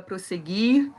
prosseguir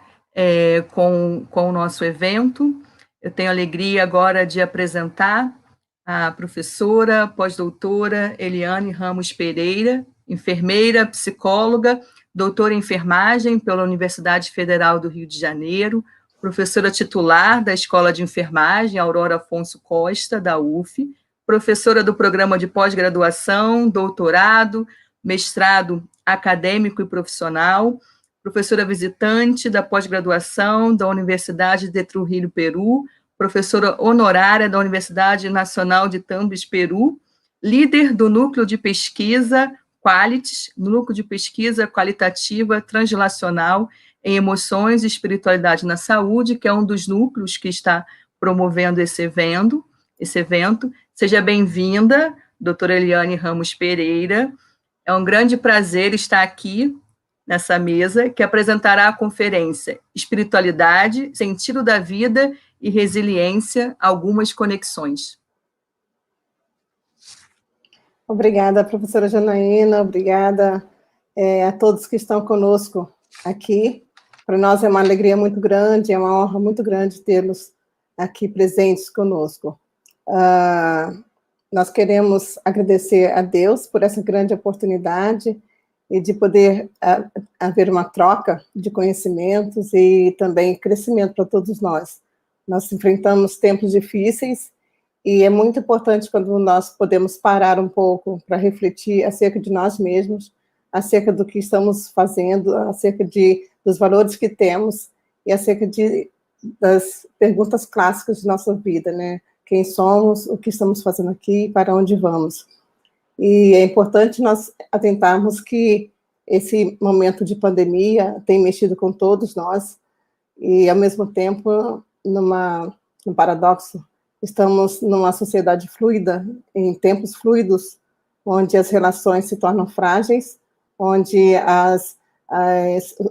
com o nosso evento. Eu tenho a alegria agora de apresentar a professora pós-doutora Eliane Ramos Pereira, enfermeira, psicóloga, doutora em enfermagem pela Universidade Federal do Rio de Janeiro, professora titular da Escola de Enfermagem Aurora Afonso Costa, da UF, professora do programa de pós-graduação, doutorado, mestrado acadêmico e profissional, professora visitante da pós-graduação da Universidade de Trujillo, Peru, professora honorária da Universidade Nacional de Tumbes, Peru, líder do Núcleo de Pesquisa Qualities, Núcleo de Pesquisa Qualitativa Translacional em Emoções e Espiritualidade na Saúde, que é um dos núcleos que está promovendo esse evento. Seja bem-vinda, doutora Eliane Ramos Pereira. É um grande prazer estar aqui nessa mesa, que apresentará a conferência Espiritualidade, Sentido da Vida e Resiliência, Algumas Conexões. Obrigada, professora Janaína, obrigada a todos que estão conosco aqui. Para nós é uma alegria muito grande, é uma honra muito grande tê-los aqui presentes conosco. Nós queremos agradecer a Deus por essa grande oportunidade e de poder haver uma troca de conhecimentos e também crescimento para todos nós. Nós enfrentamos tempos difíceis e é muito importante quando nós podemos parar um pouco para refletir acerca de nós mesmos, acerca do que estamos fazendo, acerca dos valores que temos e acerca das perguntas clássicas de nossa vida, né? Quem somos, o que estamos fazendo aqui, para onde vamos. E é importante nós atentarmos que esse momento de pandemia tem mexido com todos nós e, ao mesmo tempo, num paradoxo, estamos numa sociedade fluida, em tempos fluidos, onde as relações se tornam frágeis, onde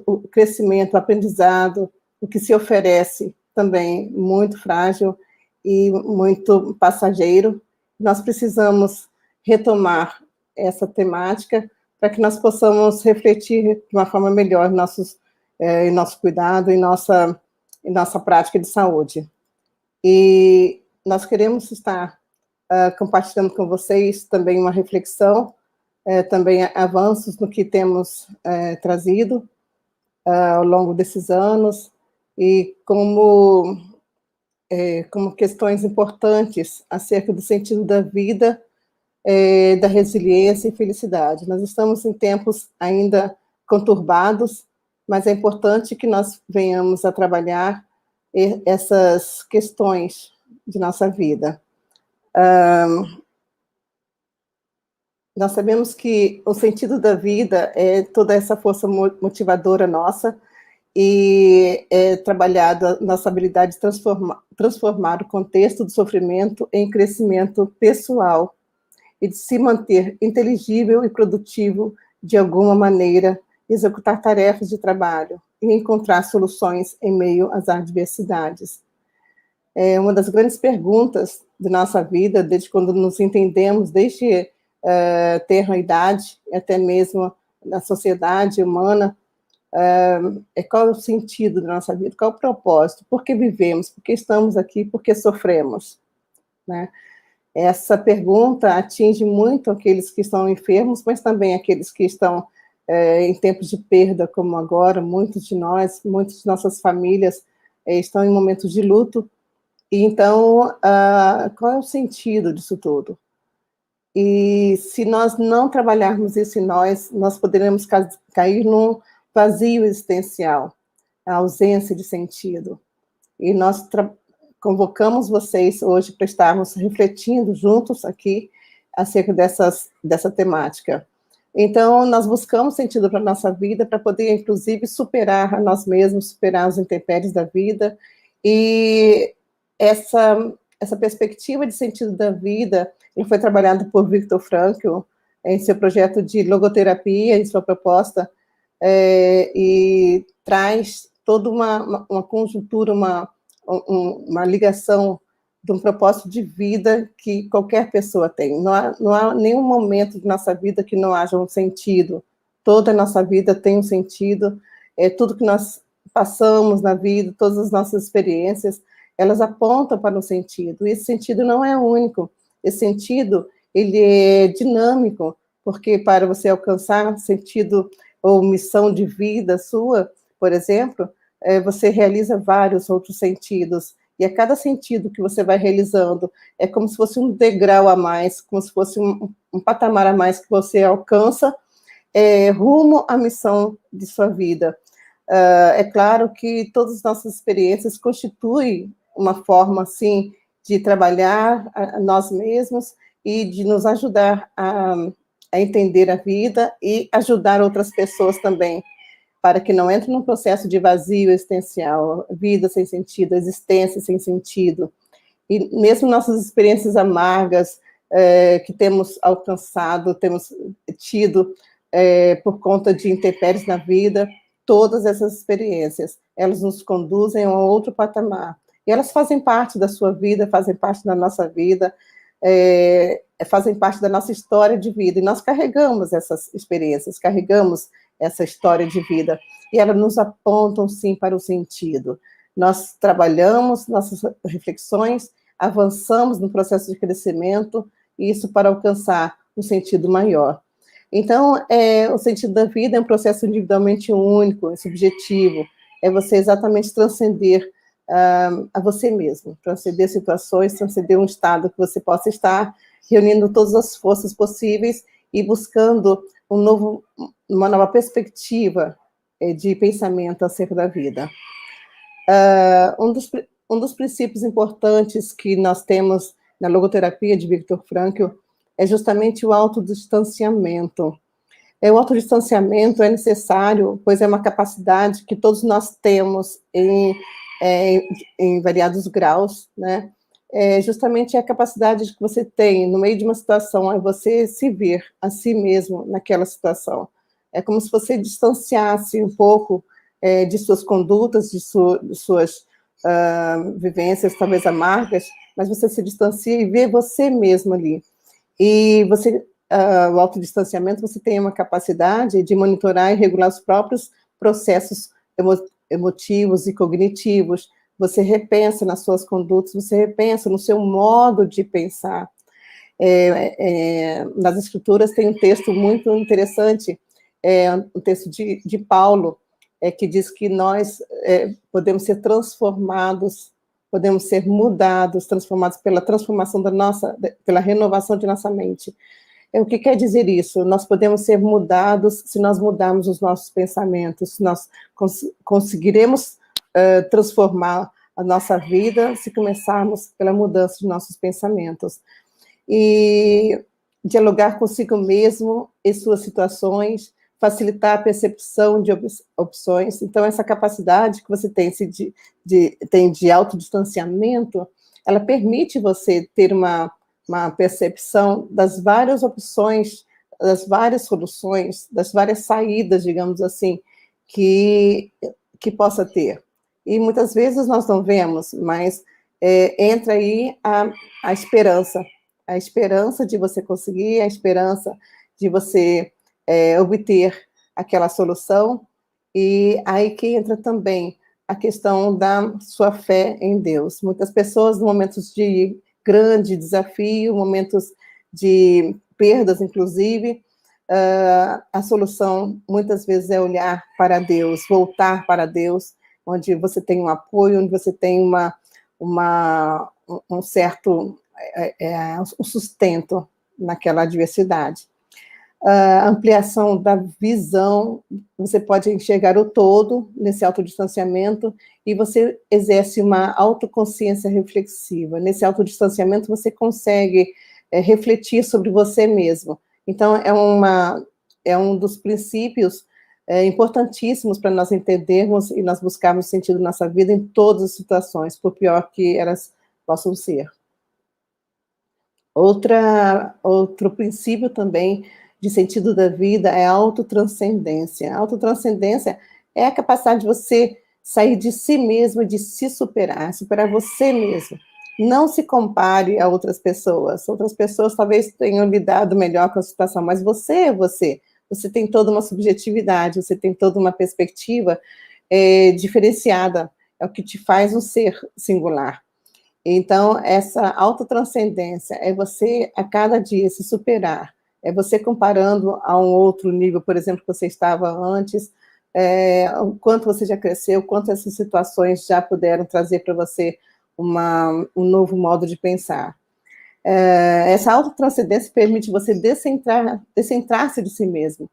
o crescimento, o aprendizado, o que se oferece também muito frágil e muito passageiro. Nós precisamos retomar essa temática para que nós possamos refletir de uma forma melhor em nosso cuidado, em nossa prática de saúde. E nós queremos estar compartilhando com vocês também uma reflexão, também avanços no que temos trazido ao longo desses anos, e como questões importantes acerca do sentido da vida, da resiliência e felicidade. Nós estamos em tempos ainda conturbados, mas é importante que nós venhamos a trabalhar essas questões de nossa vida. Nós sabemos que o sentido da vida é toda essa força motivadora nossa, e é trabalhado a nossa habilidade de transformar o contexto do sofrimento em crescimento pessoal e de se manter inteligível e produtivo de alguma maneira, executar tarefas de trabalho e encontrar soluções em meio às adversidades. É uma das grandes perguntas de nossa vida, desde quando nos entendemos, desde ter a idade, até mesmo na sociedade humana, qual é o sentido da nossa vida, qual é o propósito, por que vivemos, por que estamos aqui, por que sofremos, né? Essa pergunta atinge muito aqueles que estão enfermos, mas também aqueles que estão em tempos de perda, como agora, muitas de nossas famílias estão em momentos de luto, e então, qual é o sentido disso tudo? E se nós não trabalharmos isso em nós poderemos cair num vazio existencial, a ausência de sentido. E nós convocamos vocês hoje para estarmos refletindo juntos aqui acerca dessa temática. Então, nós buscamos sentido para a nossa vida, para poder, inclusive, superar a nós mesmos, superar os intempéries da vida, e essa perspectiva de sentido da vida foi trabalhada por Viktor Frankl em seu projeto de logoterapia, em sua proposta, e traz toda uma conjuntura, uma ligação de um propósito de vida que qualquer pessoa tem. Não há nenhum momento de nossa vida que não haja um sentido. Toda a nossa vida tem um sentido, tudo que nós passamos na vida, todas as nossas experiências, elas apontam para um sentido, e esse sentido não é único, esse sentido, ele é dinâmico, porque para você alcançar sentido ou missão de vida sua, por exemplo, você realiza vários outros sentidos, e a cada sentido que você vai realizando, é como se fosse um degrau a mais, como se fosse um patamar a mais que você alcança, rumo à missão de sua vida. É claro que todas as nossas experiências constituem uma forma, assim, de trabalhar a nós mesmos e de nos ajudar a entender a vida e ajudar outras pessoas também, para que não entre num processo de vazio existencial, vida sem sentido, existência sem sentido. E mesmo nossas experiências amargas que temos alcançado, temos tido por conta de intempéries na vida, todas essas experiências, elas nos conduzem a outro patamar. E elas fazem parte da sua vida, fazem parte da nossa vida, fazem parte da nossa história de vida. E nós carregamos essas experiências, carregamos essa história de vida. E elas nos apontam, sim, para o sentido. Nós trabalhamos nossas reflexões, avançamos no processo de crescimento, isso para alcançar um sentido maior. Então, o sentido da vida é um processo individualmente único, é subjetivo, é você exatamente transcender a você mesmo, transcender situações, transcender um estado que você possa estar, reunindo todas as forças possíveis e buscando uma nova perspectiva de pensamento acerca da vida. Um dos princípios importantes que nós temos na logoterapia de Viktor Frankl é justamente o autodistanciamento. O autodistanciamento é necessário, pois é uma capacidade que todos nós temos em variados graus, né? Justamente a capacidade que você tem, no meio de uma situação, é você se ver a si mesmo naquela situação. É como se você distanciasse um pouco de suas condutas, de suas vivências, talvez amargas, mas você se distancia e vê você mesmo ali. E o autodistanciamento, você tem uma capacidade de monitorar e regular os próprios processos emotivos e cognitivos, você repensa nas suas condutas, você repensa no seu modo de pensar. Nas escrituras tem um texto muito interessante, um texto de Paulo, que diz que nós podemos ser transformados, podemos ser mudados, transformados pela transformação pela renovação de nossa mente. O que quer dizer isso? Nós podemos ser mudados se nós mudarmos os nossos pensamentos, se nós conseguiremos transformar a nossa vida se começarmos pela mudança de nossos pensamentos. E dialogar consigo mesmo e suas situações, facilitar a percepção de opções. Então, essa capacidade que você tem de autodistanciamento, ela permite você ter uma percepção das várias opções, das várias soluções, das várias saídas, digamos assim, que possa ter. E muitas vezes nós não vemos, mas entra aí a esperança de você conseguir, a esperança de você obter aquela solução, e aí que entra também a questão da sua fé em Deus. Muitas pessoas, em momentos de grande desafio, momentos de perdas, inclusive, a solução, muitas vezes, é olhar para Deus, voltar para Deus, onde você tem um apoio, onde você tem um certo um sustento naquela adversidade. A ampliação da visão, você pode enxergar o todo nesse autodistanciamento e você exerce uma autoconsciência reflexiva. Nesse autodistanciamento você consegue refletir sobre você mesmo. Então, é um dos princípios importantíssimos para nós entendermos e nós buscarmos sentido na nossa vida em todas as situações, por pior que elas possam ser. Outro princípio também de sentido da vida é a autotranscendência. A autotranscendência é a capacidade de você sair de si mesmo, de se superar você mesmo. Não se compare a outras pessoas. Outras pessoas talvez tenham lidado melhor com a situação, mas você é você. você tem toda uma subjetividade, você tem toda uma perspectiva diferenciada, é o que te faz um ser singular. Então, essa autotranscendência é você, a cada dia, se superar, é você comparando a um outro nível, por exemplo, que você estava antes, o quanto você já cresceu, quanto essas situações já puderam trazer para você um novo modo de pensar. Essa autotranscendência permite você descentrar-se de si mesmo.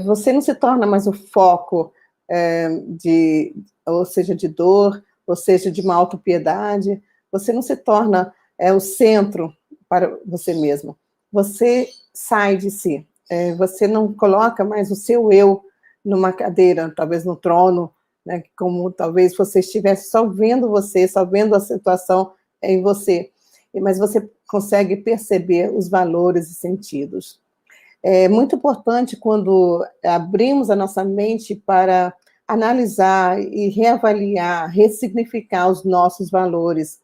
Você não se torna mais o foco ou seja, de dor, ou seja, de uma autopiedade. Você não se torna o centro para você mesmo. Você sai de si. Você não coloca mais o seu eu numa cadeira, talvez no trono, né, como talvez você estivesse só vendo você, só vendo a situação em você. Mas você consegue perceber os valores e sentidos. É muito importante quando abrimos a nossa mente para analisar e reavaliar, ressignificar os nossos valores.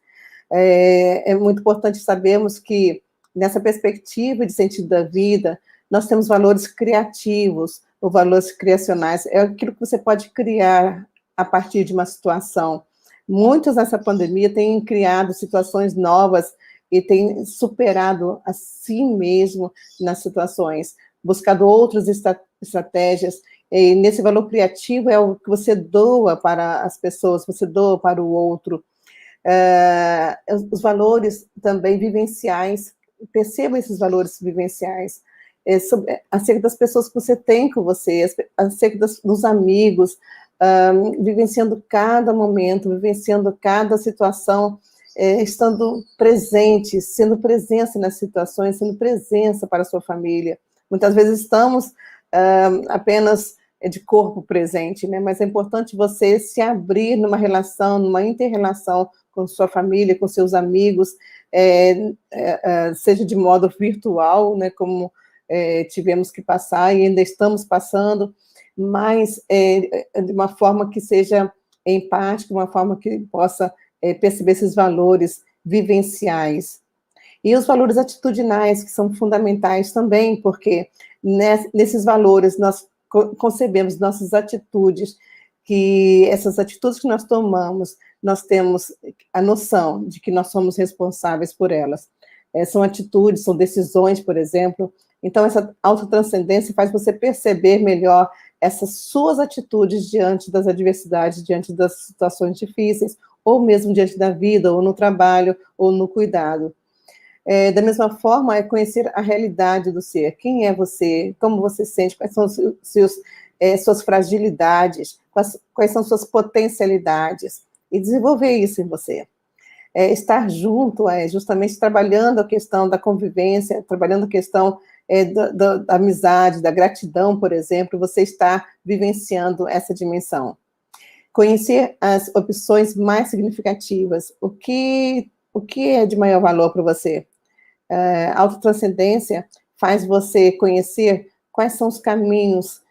É muito importante sabermos que, nessa perspectiva de sentido da vida, nós temos valores criativos, ou valores criacionais, é aquilo que você pode criar a partir de uma situação. Muitos nessa pandemia têm criado situações novas e têm superado a si mesmo nas situações, buscado outras estratégias. E nesse valor criativo é o que você doa para as pessoas, você doa para o outro. Os valores também vivenciais, perceba esses valores vivenciais, acerca das pessoas que você tem com você, acerca dos amigos, vivenciando cada momento, vivenciando cada situação, estando presente, sendo presença nas situações, sendo presença para a sua família. Muitas vezes estamos apenas de corpo presente, né? Mas é importante você se abrir numa relação, numa inter-relação com sua família, com seus amigos, seja de modo virtual, né, como tivemos que passar e ainda estamos passando, mas de uma forma que seja empática, uma forma que possa perceber esses valores vivenciais. E os valores atitudinais, que são fundamentais também, porque nesses valores nós concebemos nossas atitudes, que essas atitudes que nós tomamos, nós temos a noção de que nós somos responsáveis por elas. São atitudes, são decisões, por exemplo. Então, essa autotranscendência faz você perceber melhor essas suas atitudes diante das adversidades, diante das situações difíceis, ou mesmo diante da vida, ou no trabalho, ou no cuidado. Da mesma forma, é conhecer a realidade do ser. Quem é você? Como você sente? Quais são suas fragilidades? Quais são suas potencialidades? E desenvolver isso em você. Estar junto justamente trabalhando a questão da convivência, trabalhando a questão da amizade, da gratidão, por exemplo, você está vivenciando essa dimensão. Conhecer as opções mais significativas. O que é de maior valor para você? A autotranscendência faz você conhecer quais são os caminhos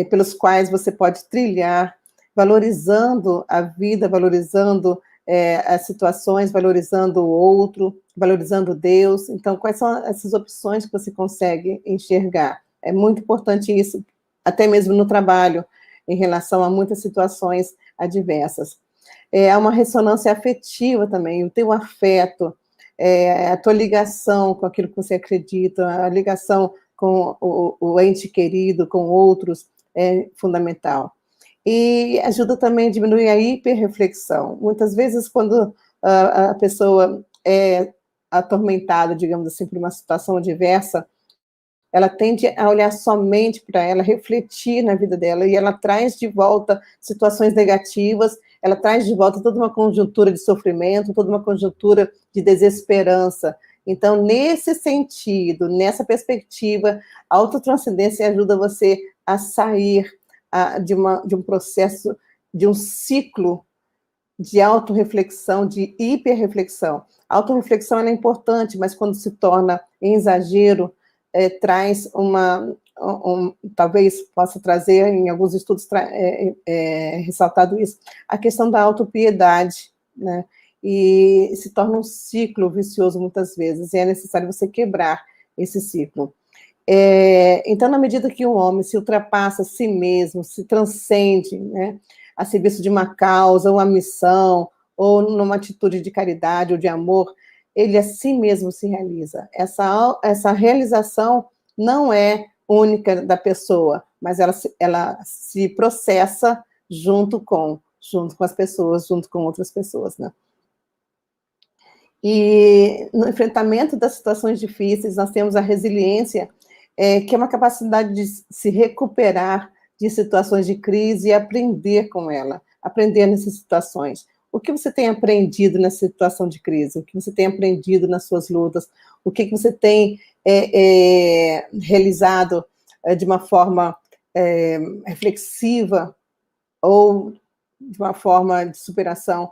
pelos quais você pode trilhar, valorizando a vida, valorizando as situações, valorizando o outro, valorizando Deus. Então, quais são essas opções que você consegue enxergar? É muito importante isso, até mesmo no trabalho, em relação a muitas situações adversas. Há uma ressonância afetiva também, o teu afeto, a tua ligação com aquilo que você acredita, a ligação com o ente querido, com outros, é fundamental. E ajuda também a diminuir a hiperreflexão. Muitas vezes, quando a pessoa é atormentada, digamos assim, por uma situação adversa, ela tende a olhar somente para ela, refletir na vida dela, e ela traz de volta situações negativas, ela traz de volta toda uma conjuntura de sofrimento, toda uma conjuntura de desesperança. Então, nesse sentido, nessa perspectiva, a autotranscendência ajuda você a sair de um processo, de um ciclo de autorreflexão, de hiperreflexão. A autorreflexão é importante, mas quando se torna em exagero, traz talvez possa trazer, em alguns estudos ressaltado isso, a questão da autopiedade, né? E se torna um ciclo vicioso muitas vezes, e é necessário você quebrar esse ciclo. Então, na medida que o homem se ultrapassa a si mesmo, se transcende, né, a serviço de uma causa, uma missão, ou numa atitude de caridade ou de amor, ele a si mesmo se realiza. Essa realização não é única da pessoa, mas ela se processa junto com as pessoas, junto com outras pessoas, né? E no enfrentamento das situações difíceis, nós temos a resiliência, que é uma capacidade de se recuperar de situações de crise e aprender com ela, aprender nessas situações. O que você tem aprendido nessa situação de crise? O que você tem aprendido nas suas lutas? O que você tem realizado de uma forma reflexiva ou de uma forma de superação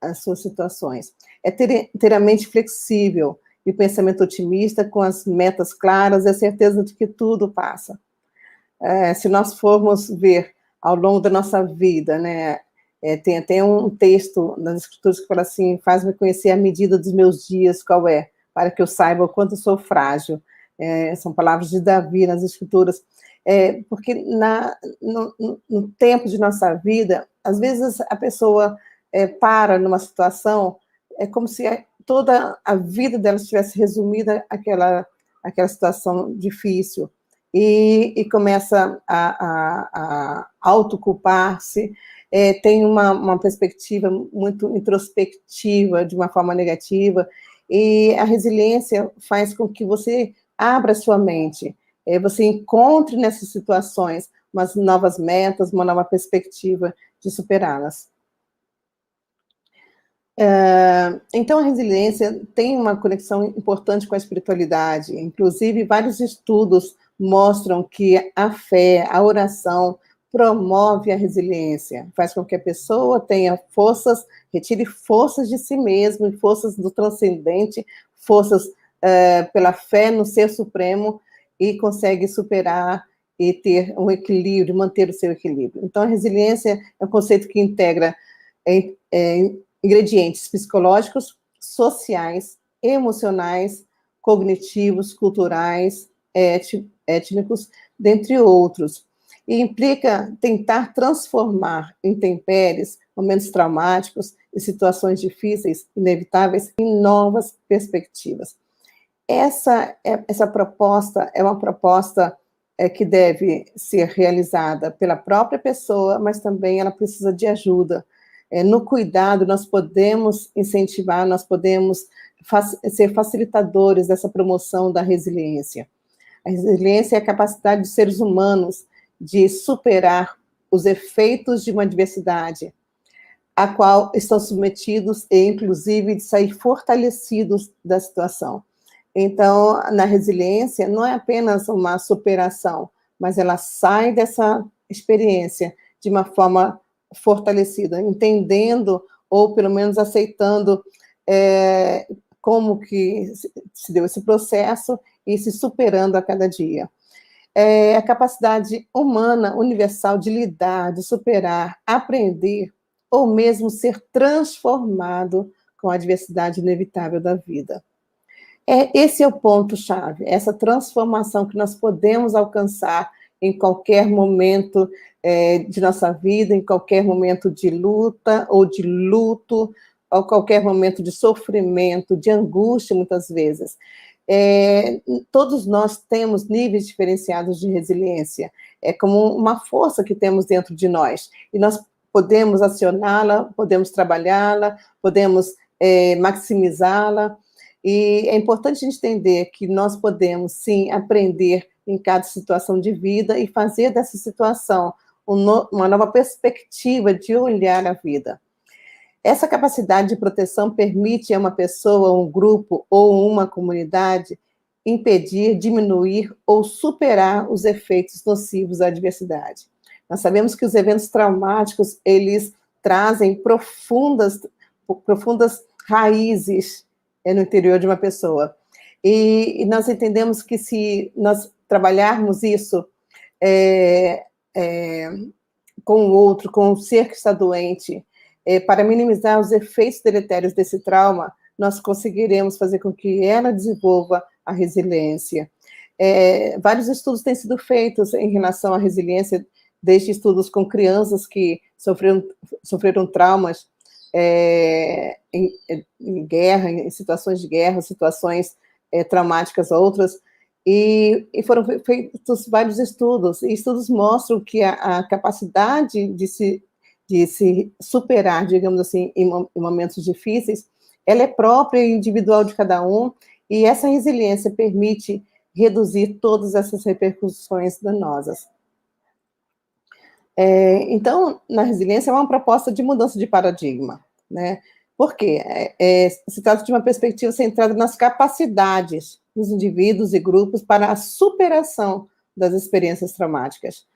às suas situações? É ter a mente flexível e o pensamento otimista, com as metas claras e a certeza de que tudo passa. Se nós formos ver ao longo da nossa vida, né, tem até um texto nas Escrituras que fala assim: faz-me conhecer a medida dos meus dias, qual é, para que eu saiba o quanto sou frágil. São palavras de Davi nas Escrituras. Porque no tempo de nossa vida, às vezes a pessoa para numa situação, é como se toda a vida dela estivesse resumida àquela situação difícil, e começa a autoculpar-se, tem uma perspectiva muito introspectiva, de uma forma negativa, e a resiliência faz com que você abra sua mente, você encontre nessas situações umas novas metas, uma nova perspectiva de superá-las. Então, a resiliência tem uma conexão importante com a espiritualidade. Inclusive, vários estudos mostram que a fé, a oração, promove a resiliência, faz com que a pessoa tenha forças, retire forças de si mesmo, forças do transcendente, forças pela fé no Ser Supremo, e consegue superar e ter um equilíbrio, manter o seu equilíbrio. Então, a resiliência é um conceito que integra ingredientes psicológicos, sociais, emocionais, cognitivos, culturais, étnicos, dentre outros. E implica tentar transformar intempéries, momentos traumáticos e situações difíceis, inevitáveis, em novas perspectivas. Essa proposta é uma proposta que deve ser realizada pela própria pessoa, mas também ela precisa de ajuda. No cuidado, nós podemos incentivar, nós podemos ser facilitadores dessa promoção da resiliência. A resiliência é a capacidade dos seres humanos de superar os efeitos de uma adversidade, a qual estão submetidos, e inclusive de sair fortalecidos da situação. Então, na resiliência, não é apenas uma superação, mas ela sai dessa experiência de uma forma fortalecida, entendendo, ou pelo menos aceitando como que se deu esse processo e se superando a cada dia. A capacidade humana universal de lidar, de superar, aprender, ou mesmo ser transformado com a adversidade inevitável da vida. Esse é o ponto-chave, essa transformação que nós podemos alcançar em qualquer momento de nossa vida, em qualquer momento de luta ou de luto, ou qualquer momento de sofrimento, de angústia, muitas vezes. Todos nós temos níveis diferenciados de resiliência, é como uma força que temos dentro de nós, e nós podemos acioná-la, podemos trabalhá-la, podemos maximizá-la, e é importante a gente entender que nós podemos, sim, aprender em cada situação de vida e fazer dessa situação uma nova perspectiva de olhar a vida. Essa capacidade de proteção permite a uma pessoa, um grupo ou uma comunidade impedir, diminuir ou superar os efeitos nocivos da adversidade. Nós sabemos que os eventos traumáticos, eles trazem profundas raízes no interior de uma pessoa. E nós entendemos que se nós trabalharmos isso com o outro, com o ser que está doente, para minimizar os efeitos deletérios desse trauma, nós conseguiremos fazer com que ela desenvolva a resiliência. Vários estudos têm sido feitos em relação à resiliência, desde estudos com crianças que sofreram traumas em guerra, em situações de guerra, situações traumáticas outras, e foram feitos vários estudos, e estudos mostram que a capacidade de se superar, digamos assim, em momentos difíceis, ela é própria e individual de cada um, e essa resiliência permite reduzir todas essas repercussões danosas. Então, na resiliência, é uma proposta de mudança de paradigma, né? Por quê? Se trata de uma perspectiva centrada nas capacidades dos indivíduos e grupos para a superação das experiências traumáticas,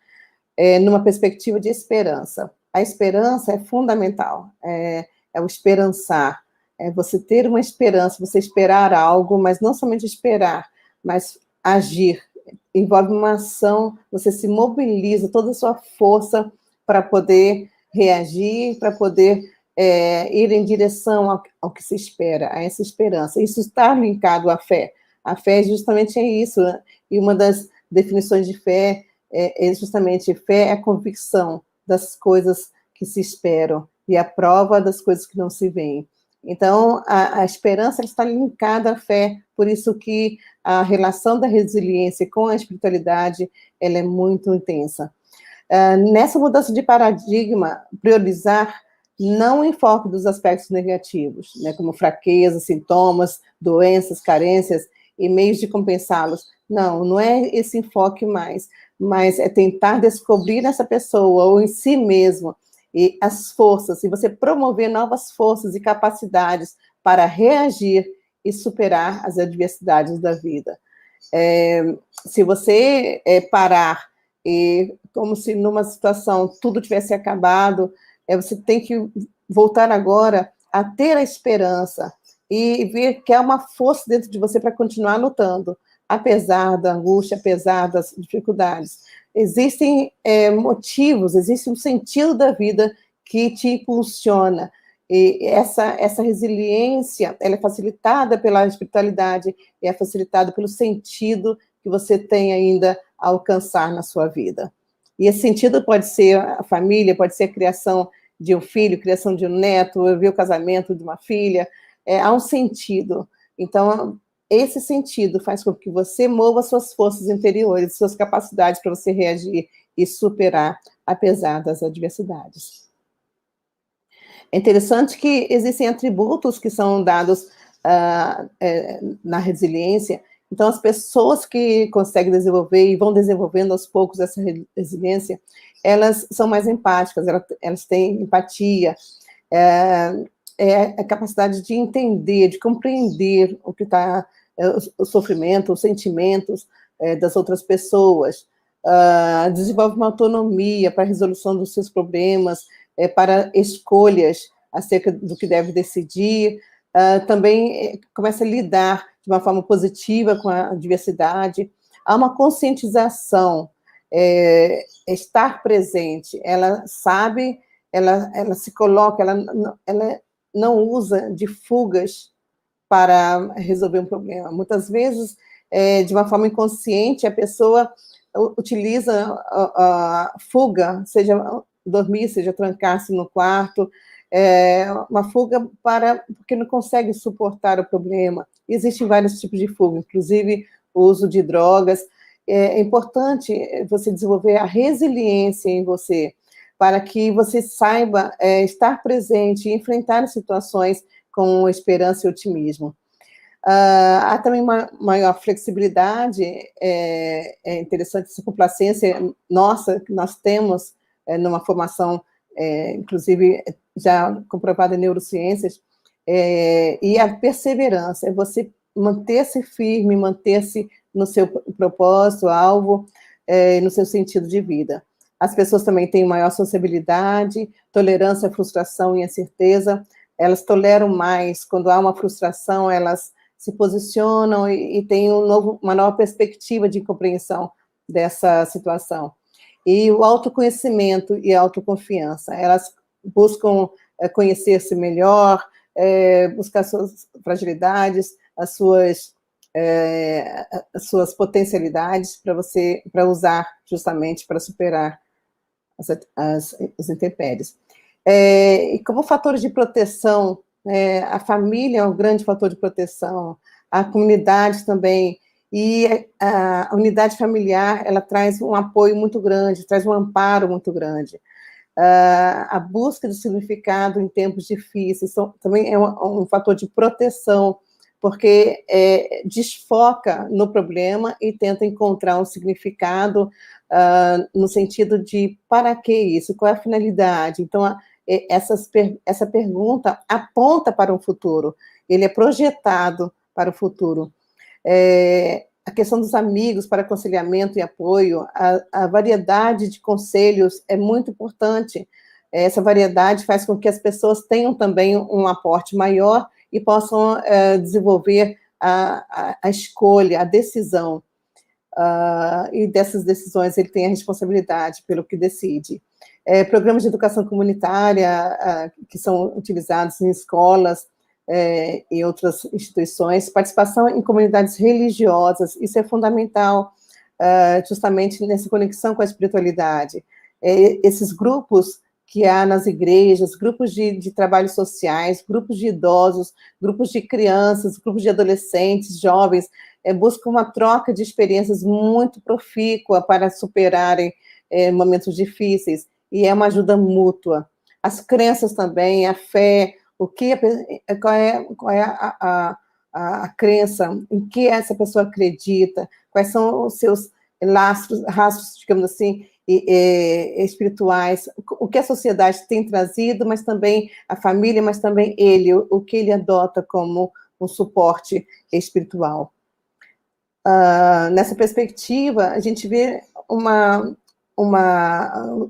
numa perspectiva de esperança. A esperança é fundamental, é o esperançar, é você ter uma esperança, você esperar algo, mas não somente esperar, mas agir. Envolve uma ação, você se mobiliza toda a sua força para poder reagir, para poder ir em direção ao que se espera, a essa esperança. Isso está linkado à fé. A fé justamente é isso, né? E uma das definições de fé justamente fé é a convicção das coisas que se esperam e a prova das coisas que não se veem. Então, a esperança está linkada à fé, por isso que a relação da resiliência com a espiritualidade ela é muito intensa. Nessa mudança de paradigma, priorizar não o enfoque dos aspectos negativos, né, como fraqueza, sintomas, doenças, carências e meios de compensá-los. Não é esse enfoque mais, mas é tentar descobrir nessa pessoa ou em si mesmo e as forças, e você promover novas forças e capacidades para reagir e superar as adversidades da vida. Se você parar e como se numa situação tudo tivesse acabado, você tem que voltar agora a ter a esperança e ver que há uma força dentro de você para continuar lutando, apesar da angústia, apesar das dificuldades. Existem motivos, existe um sentido da vida que te impulsiona. E essa resiliência, ela é facilitada pela espiritualidade e é facilitada pelo sentido que você tem ainda a alcançar na sua vida. E esse sentido pode ser a família, pode ser a criação de um filho, criação de um neto, ver o casamento de uma filha, há um sentido. Então, esse sentido faz com que você mova suas forças interiores, suas capacidades para você reagir e superar, apesar das adversidades. É interessante que existem atributos que são dados na resiliência. Então, as pessoas que conseguem desenvolver e vão desenvolvendo aos poucos essa resiliência, elas são mais empáticas, elas têm empatia, a capacidade de entender, de compreender o que está, o sofrimento, os sentimentos das outras pessoas, desenvolve uma autonomia para a resolução dos seus problemas, para escolhas acerca do que deve decidir, também começa a lidar de uma forma positiva com a diversidade. Há uma conscientização, estar presente, ela sabe, ela se coloca, ela não usa de fugas para resolver um problema. Muitas vezes, de uma forma inconsciente, a pessoa utiliza a fuga, seja dormir, seja trancar-se no quarto, uma fuga porque não consegue suportar o problema. Existem vários tipos de fuga, inclusive o uso de drogas. É importante você desenvolver a resiliência em você, para que você saiba estar presente e enfrentar as situações com esperança e otimismo. Há também uma maior flexibilidade, é interessante essa complacência nossa, que nós temos numa formação, inclusive já comprovada em neurociências, e a perseverança, é você manter-se firme, manter-se no seu propósito, alvo, no seu sentido de vida. As pessoas também têm maior sociabilidade, tolerância à frustração e incerteza, elas toleram mais, quando há uma frustração, elas se posicionam e têm uma nova perspectiva de compreensão dessa situação. E o autoconhecimento e a autoconfiança, elas buscam conhecer-se melhor, buscar suas fragilidades, as suas as suas potencialidades para usar justamente para superar as intempéries. E como fatores de proteção, a família é um grande fator de proteção, a comunidade também, e a unidade familiar, ela traz um apoio muito grande, traz um amparo muito grande. A busca de significado em tempos difíceis também é um fator de proteção, porque desfoca no problema e tenta encontrar um significado no sentido de para que isso, qual é a finalidade. Então, essa pergunta aponta para um futuro, ele é projetado para o futuro. A questão dos amigos para aconselhamento e apoio, a variedade de conselhos é muito importante. Essa variedade faz com que as pessoas tenham também um aporte maior e possam desenvolver a escolha, a decisão. E dessas decisões ele tem a responsabilidade pelo que decide. Programas de educação comunitária que são utilizados em escolas e outras instituições, participação em comunidades religiosas, isso é fundamental, justamente nessa conexão com a espiritualidade. Esses grupos que há nas igrejas, grupos de trabalhos sociais, grupos de idosos, grupos de crianças, grupos de adolescentes, jovens, buscam uma troca de experiências muito profícua para superarem momentos difíceis, e é uma ajuda mútua. As crenças também, a fé, qual é a crença, em que essa pessoa acredita, quais são os seus rastros, digamos assim, espirituais, o que a sociedade tem trazido, mas também a família, mas também ele, o que ele adota como um suporte espiritual. Nessa perspectiva, a gente vê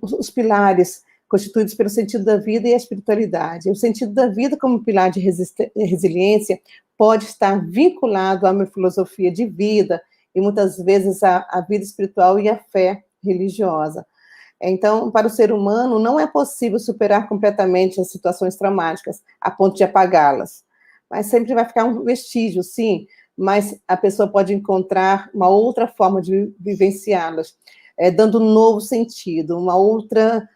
os pilares constituídos pelo sentido da vida e a espiritualidade. O sentido da vida como pilar de resiliência pode estar vinculado a uma filosofia de vida e muitas vezes a vida espiritual e a fé religiosa. Então, para o ser humano, não é possível superar completamente as situações traumáticas a ponto de apagá-las, mas sempre vai ficar um vestígio, sim, mas a pessoa pode encontrar uma outra forma de vivenciá-las, dando um novo sentido, uma outra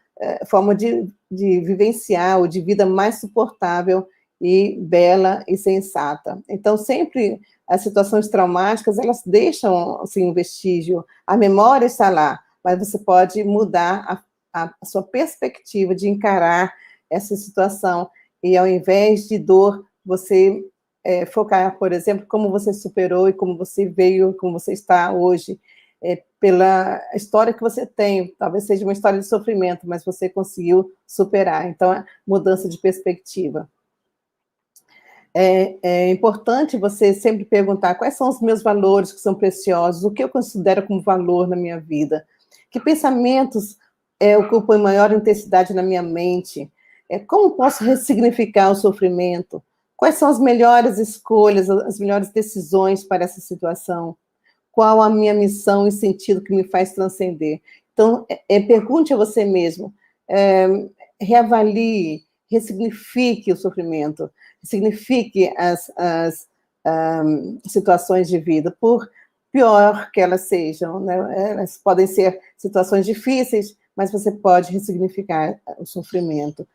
forma de vivenciar, ou de vida mais suportável e bela e sensata. Então, sempre as situações traumáticas, elas deixam, assim, um vestígio, a memória está lá, mas você pode mudar a sua perspectiva de encarar essa situação, e ao invés de dor, você focar, por exemplo, como você superou e como você veio, como você está hoje, pela história que você tem, talvez seja uma história de sofrimento, mas você conseguiu superar, então é mudança de perspectiva. É importante você sempre perguntar quais são os meus valores que são preciosos, o que eu considero como valor na minha vida, que pensamentos ocupam maior intensidade na minha mente, como posso ressignificar o sofrimento, quais são as melhores escolhas, as melhores decisões para essa situação, qual a minha missão e sentido que me faz transcender. Então, pergunte a você mesmo, reavalie, ressignifique o sofrimento, signifique as situações de vida, por pior que elas sejam, né? Elas podem ser situações difíceis, mas você pode ressignificar o sofrimento.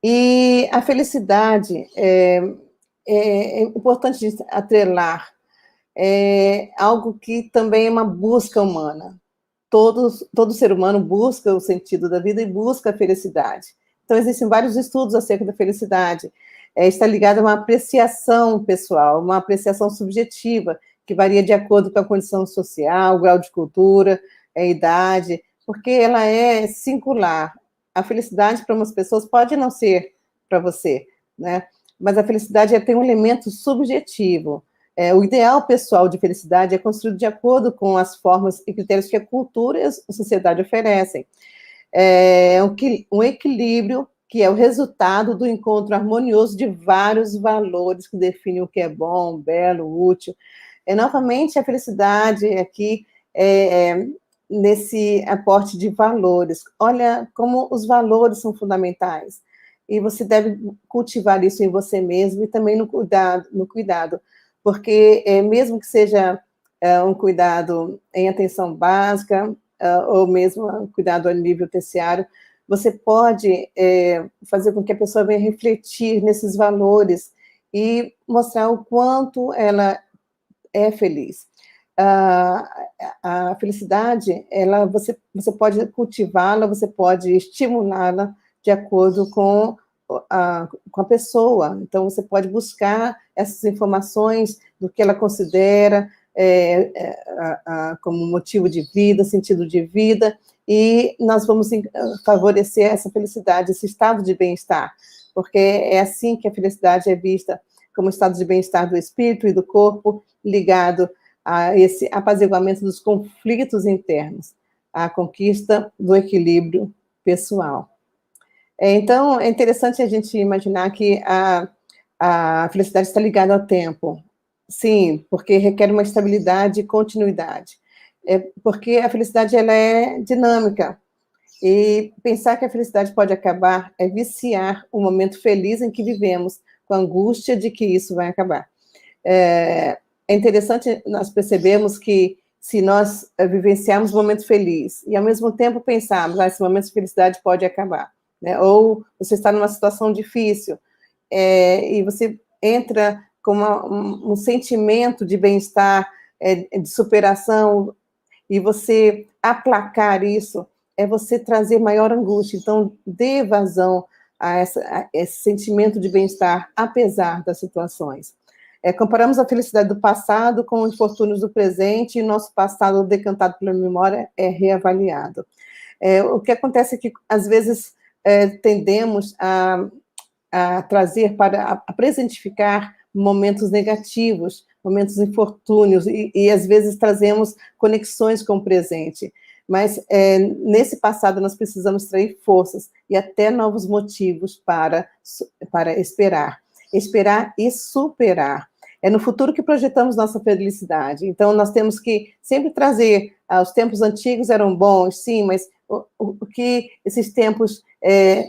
E a felicidade é importante atrelar, algo que também é uma busca humana. Todo ser humano busca o sentido da vida e busca a felicidade. Então, existem vários estudos acerca da felicidade. Está ligado a uma apreciação pessoal, uma apreciação subjetiva, que varia de acordo com a condição social, o grau de cultura, a idade, porque ela é singular. A felicidade para umas pessoas pode não ser para você, né? Mas a felicidade tem um elemento subjetivo. O ideal pessoal de felicidade é construído de acordo com as formas e critérios que a cultura e a sociedade oferecem. Um equilíbrio que é o resultado do encontro harmonioso de vários valores que definem o que é bom, belo, útil. Novamente, a felicidade aqui nesse aporte de valores. Olha como os valores são fundamentais. E você deve cultivar isso em você mesmo e também no cuidado porque mesmo que seja um cuidado em atenção básica, ou mesmo um cuidado a nível terciário, você pode fazer com que a pessoa venha refletir nesses valores e mostrar o quanto ela é feliz. A felicidade, você pode cultivá-la, você pode estimulá-la de acordo com a pessoa. Então, você pode buscar essas informações do que ela considera como motivo de vida, sentido de vida, e nós vamos favorecer essa felicidade, esse estado de bem-estar, porque é assim que a felicidade é vista, como estado de bem-estar do espírito e do corpo, ligado a esse apaziguamento dos conflitos internos, a conquista do equilíbrio pessoal. Então, é interessante a gente imaginar que a felicidade está ligada ao tempo. Sim, porque requer uma estabilidade e continuidade. Porque a felicidade ela é dinâmica. E pensar que a felicidade pode acabar é viciar o momento feliz em que vivemos, com a angústia de que isso vai acabar. É interessante nós percebermos que se nós vivenciarmos um momento feliz e, ao mesmo tempo, pensarmos, esse momento de felicidade pode acabar, né? Ou você está numa situação difícil e você entra com um sentimento de bem-estar, de superação, e você aplacar isso, é você trazer maior angústia. Então, dê vazão a esse sentimento de bem-estar, apesar das situações. Comparamos a felicidade do passado com os infortúnios do presente, e nosso passado decantado pela memória é reavaliado. O que acontece é que, às vezes, tendemos a trazer a presentificar momentos negativos, momentos infortúnios, e às vezes trazemos conexões com o presente. Mas nesse passado nós precisamos extrair forças e até novos motivos para esperar. Esperar e superar. É no futuro que projetamos nossa felicidade. Então, nós temos que sempre trazer, os tempos antigos eram bons, sim, mas o que esses tempos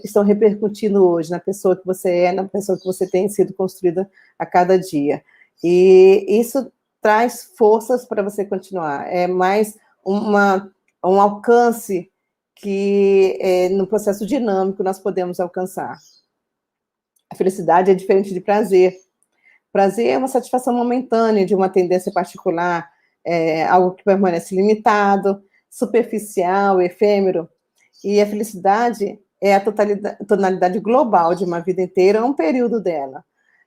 estão repercutindo hoje na pessoa que você é, na pessoa que você tem sido construída a cada dia. E isso traz forças para você continuar. É mais um alcance que, no processo dinâmico, nós podemos alcançar. A felicidade é diferente de prazer. Prazer é uma satisfação momentânea de uma tendência particular, algo que permanece limitado, superficial, efêmero. E a felicidade é a tonalidade global de uma vida inteira, um período dela.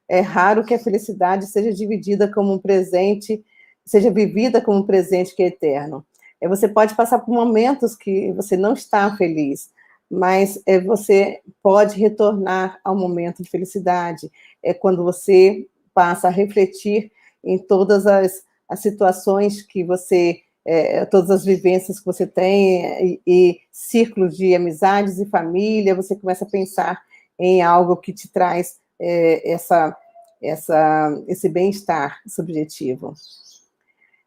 É raro que a felicidade seja dividida como um presente, seja vivida como um presente que é eterno. Você pode passar por momentos que você não está feliz, mas você pode retornar ao momento de felicidade. É quando você passa a refletir em todas as situações que você, todas as vivências que você tem, e círculos de amizades e família, você começa a pensar em algo que te traz esse bem-estar subjetivo.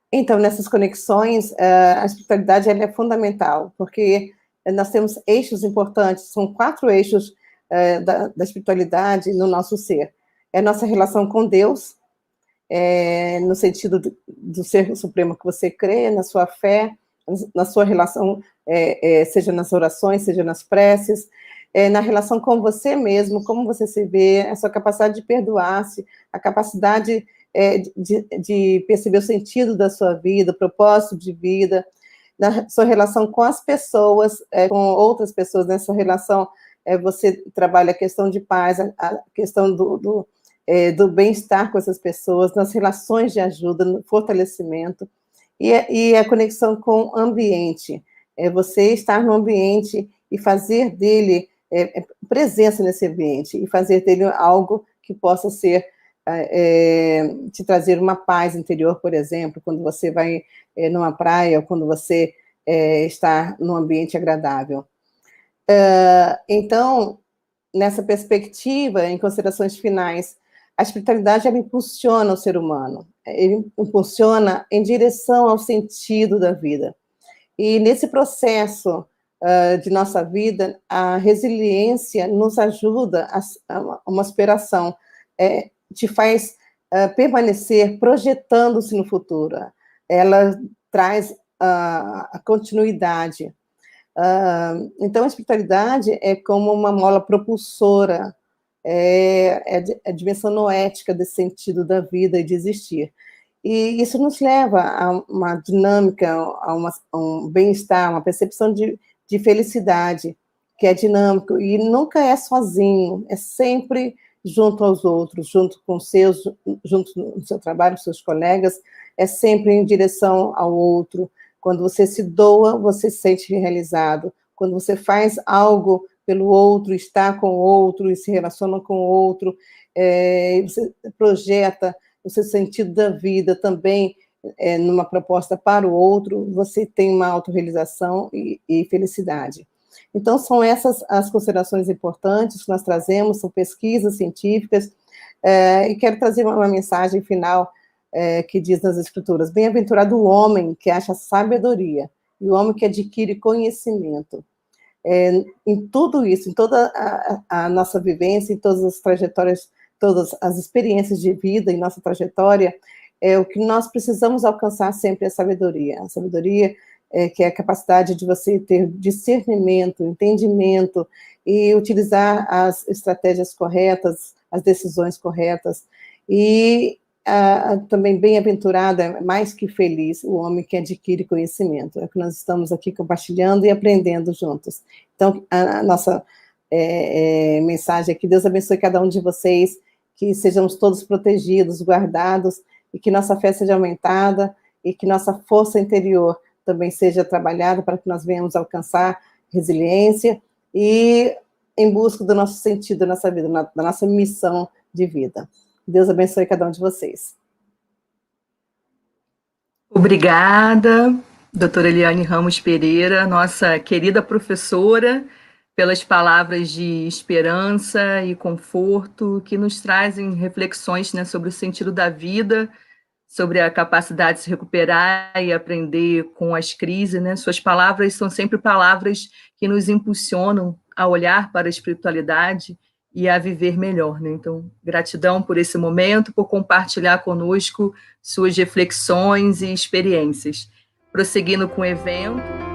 Então, nessas conexões, a espiritualidade ela é fundamental, porque nós temos eixos importantes, são 4 eixos da espiritualidade no nosso ser. É a nossa relação com Deus, no sentido do ser supremo que você crê, na sua fé, na sua relação, seja nas orações, seja nas preces, na relação com você mesmo, como você se vê, a sua capacidade de perdoar-se, a capacidade de perceber o sentido da sua vida, o propósito de vida, na sua relação com as pessoas, com outras pessoas, nessa relação, você trabalha a questão de paz, a questão do bem-estar com essas pessoas, nas relações de ajuda, no fortalecimento, e a conexão com o ambiente. Você estar no ambiente e fazer dele presença nesse ambiente, e fazer dele algo que possa ser, te trazer uma paz interior, por exemplo, quando você vai numa praia, ou quando você está num ambiente agradável. Então, nessa perspectiva, em considerações finais, a espiritualidade ela impulsiona o ser humano, ele impulsiona em direção ao sentido da vida. E nesse processo de nossa vida, a resiliência nos ajuda a uma superação, te faz permanecer projetando-se no futuro. Ela traz a continuidade. Então, a espiritualidade é como uma mola propulsora, é a dimensão noética desse sentido da vida e de existir. E isso nos leva a uma dinâmica, a um bem-estar, uma percepção de felicidade, que é dinâmico, e nunca é sozinho, é sempre junto aos outros, junto com seus, junto no seu trabalho, com seus colegas, é sempre em direção ao outro. Quando você se doa, você se sente realizado. Quando você faz algo pelo outro, está com o outro e se relaciona com o outro, você projeta o seu sentido da vida também numa proposta para o outro, você tem uma autorrealização e felicidade. Então, são essas as considerações importantes que nós trazemos, são pesquisas científicas, e quero trazer uma mensagem final que diz nas Escrituras: bem-aventurado o homem que acha sabedoria, e o homem que adquire conhecimento. Em tudo isso, em toda a nossa vivência, em todas as trajetórias, todas as experiências de vida em nossa trajetória, o que nós precisamos alcançar sempre é a sabedoria. A sabedoria que é a capacidade de você ter discernimento, entendimento e utilizar as estratégias corretas, as decisões corretas. E também bem-aventurado, é mais que feliz, o homem que adquire conhecimento. É o que nós estamos aqui compartilhando e aprendendo juntos. Então, a nossa mensagem é que Deus abençoe cada um de vocês, que sejamos todos protegidos, guardados, e que nossa fé seja aumentada, e que nossa força interior também seja trabalhada para que nós venhamos alcançar resiliência e em busca do nosso sentido na nossa vida, da nossa missão de vida. Deus abençoe cada um de vocês. Obrigada, doutora Eliane Ramos Pereira, nossa querida professora, pelas palavras de esperança e conforto que nos trazem reflexões, né, sobre o sentido da vida, sobre a capacidade de se recuperar e aprender com as crises, né? Suas palavras são sempre palavras que nos impulsionam a olhar para a espiritualidade e a viver melhor, né? Então, gratidão por esse momento, por compartilhar conosco suas reflexões e experiências. Prosseguindo com o evento...